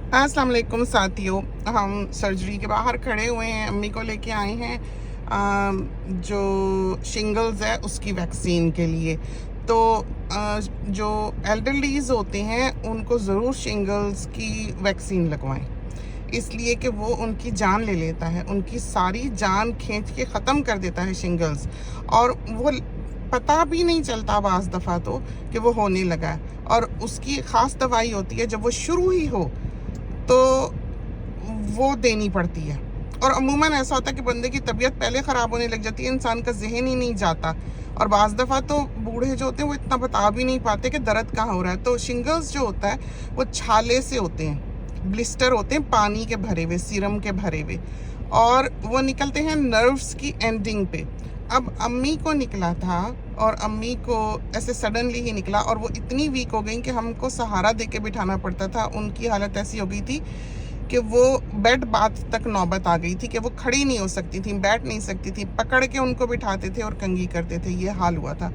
अस्सलाम वालेकुम साथियों, हम सर्जरी के बाहर खड़े हुए हैं। अम्मी को लेके आए हैं जो शिंगल्स है उसकी वैक्सीन के लिए। तो जो एल्डरलीज होते हैं उनको ज़रूर शिंगल्स की वैक्सीन लगवाएं, इसलिए कि वो उनकी जान ले लेता है, उनकी सारी जान खींच के ख़त्म कर देता है शिंगल्स। और वो पता भी नहीं चलता बाज़ दफ़ा तो कि वो होने लगा है। और उसकी ख़ास दवाई होती है, जब वो शुरू ही हो तो वो देनी पड़ती है। और अमूमन ऐसा होता है कि बंदे की तबीयत पहले ख़राब होने लग जाती है, इंसान का जहन ही नहीं जाता। और बाज़ दफ़ा तो बूढ़े जो होते हैं वो इतना बता भी नहीं पाते कि दर्द कहाँ हो रहा है। तो शिंगल्स जो होता है वो छाले से होते हैं, ब्लिस्टर होते हैं पानी के भरे हुए, सीरम के भरे हुए, और वो निकलते हैं नर्व्स की एंडिंग पे। अब अम्मी को निकला था और अम्मी को ऐसे सडनली ही निकला और वो इतनी वीक हो गई कि हमको सहारा दे के बिठाना पड़ता था। उनकी हालत ऐसी हो गई थी कि वो बेड बात तक नौबत आ गई थी कि वो खड़ी नहीं हो सकती थी, बैठ नहीं सकती थी, पकड़ के उनको बिठाते थे और कंघी करते थे। ये हाल हुआ था।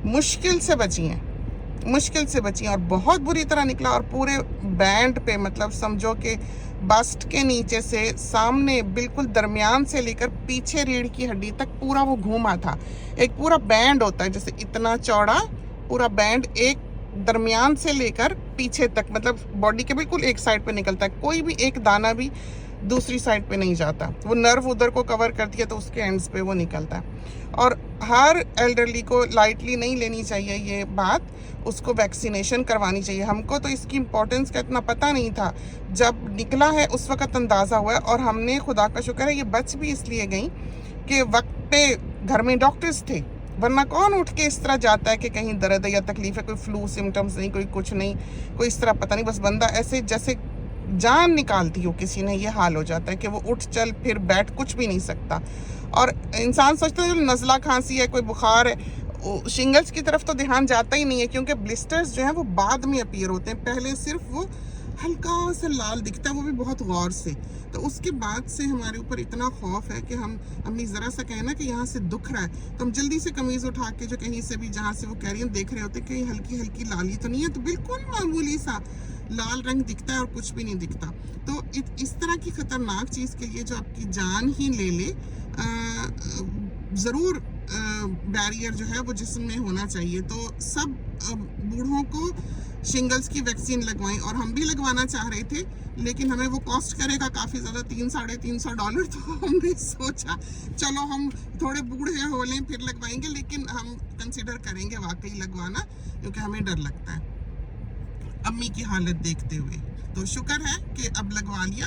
मुश्किल से बची हैं, मुश्किल से बची और बहुत बुरी तरह निकला। और पूरे बैंड पे, मतलब समझो कि बस्ट के नीचे से सामने बिल्कुल दरमियान से लेकर पीछे रीढ़ की हड्डी तक पूरा वो घूमा था। एक पूरा बैंड होता है जैसे इतना चौड़ा, पूरा बैंड एक दरमियान से लेकर पीछे तक, मतलब बॉडी के बिल्कुल एक साइड पे निकलता है, कोई भी एक दाना भी दूसरी साइड पे नहीं जाता। वो नर्व उधर को कवर करती है तो उसके एंड्स पे वो निकलता है। और हर एल्डरली को लाइटली नहीं लेनी चाहिए ये बात, उसको वैक्सीनेशन करवानी चाहिए। हमको तो इसकी इम्पोर्टेंस का इतना पता नहीं था, जब निकला है उस वक्त अंदाज़ा हुआ है। और हमने, खुदा का शुक्र है, ये बच भी इसलिए गई कि वक्त पे घर में डॉक्टर्स थे, वरना कौन उठ के इस तरह जाता है कि कहीं दर्द है या तकलीफ है, कोई फ्लू सिम्टम्स नहीं, कोई कुछ नहीं, कोई इस तरह पता नहीं, बस बंदा ऐसे जैसे जान निकालती हो किसी ने, ये हाल हो जाता है कि वो उठ चल फिर बैठ कुछ भी नहीं सकता। और इंसान सोचता है नज़ला खांसी है, कोई बुखार है, शिंगल्स की तरफ तो ध्यान जाता ही नहीं है, क्योंकि ब्लिस्टर्स जो हैं वो बाद में अपीयर होते हैं। पहले सिर्फ वो हल्का सा लाल दिखता है, वो भी बहुत गौर से। तो उसके बाद से हमारे ऊपर इतना खौफ है कि हम, अम्मी ज़रा सा कहे ना कि यहाँ से दुख रहा है, तो हम जल्दी से कमीज़ उठा के जो कहीं से भी, जहाँ से वो कैरियर देख रहे होते कि हल्की हल्की लाली तो नहीं है, तो बिल्कुल मामूली सा लाल रंग दिखता है और कुछ भी नहीं दिखता। तो इस तरह की ख़तरनाक चीज़ के लिए जो आपकी जान ही ले ले, ज़रूर बैरियर जो है वो जिस्म में होना चाहिए। तो सब बूढ़ों को शिंगल्स की वैक्सीन लगवाएं। और हम भी लगवाना चाह रहे थे, लेकिन हमें वो कॉस्ट करेगा काफ़ी ज़्यादा, $300-350। तो हमने सोचा चलो हम थोड़े बूढ़े हो लें फिर लगवाएंगे, लेकिन हम कंसिडर करेंगे वाकई लगवाना, क्योंकि हमें डर लगता है अम्मी की हालत देखते हुए। तो शुक्र है कि अब लगवा लिया।